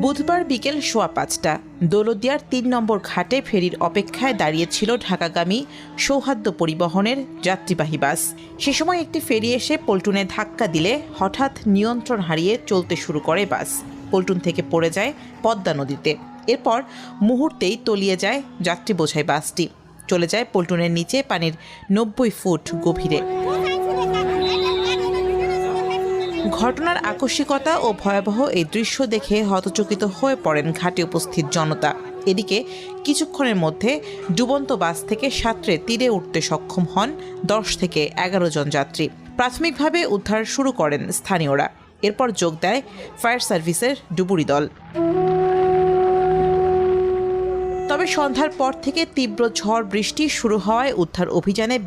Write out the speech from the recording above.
বুধবার বিকেল ৫:১৫ দৌলতদিয়ার ৩ নম্বর ঘাটে ফেরির অপেক্ষায় দাঁড়িয়েছিল ঢাকাগামী সৌহার্দ্য পরিবহনের যাত্রীবাহী বাস। সে সময় একটি ফেরি এসে পল্টনে ধাক্কা দিলে হঠাৎ নিয়ন্ত্রণ হারিয়ে চলতে শুরু করে বাস। পল্টন থেকে পড়ে যায় পদ্মা নদীতে। এরপর মুহূর্তেই তলিয়ে যায় যাত্রী বোঝাই বাসটি। চলে যায় পল্টনের নিচে পানির ৯০ ফুট গভীরে। ঘটনার আকস্মিকতা ও ভয়াবহ এই দৃশ্য দেখে হতচকিত হয়ে পড়েন ঘাটে উপস্থিত জনতা। এদিকে কিছুক্ষণের মধ্যে ডুবন্ত বাস থেকে সাঁতরে তীরে উঠতে সক্ষম হন ১০ থেকে ১১ জন যাত্রী। প্রাথমিকভাবে উদ্ধার শুরু করেন স্থানীয়রা। এরপর যোগ দেয় ফায়ার সার্ভিসের ডুবুরি দল। তবে সন্ধ্যার পর থেকে তীব্র ঝড় বৃষ্টি শুরু হওয়ায় উদ্ধার অভিযানে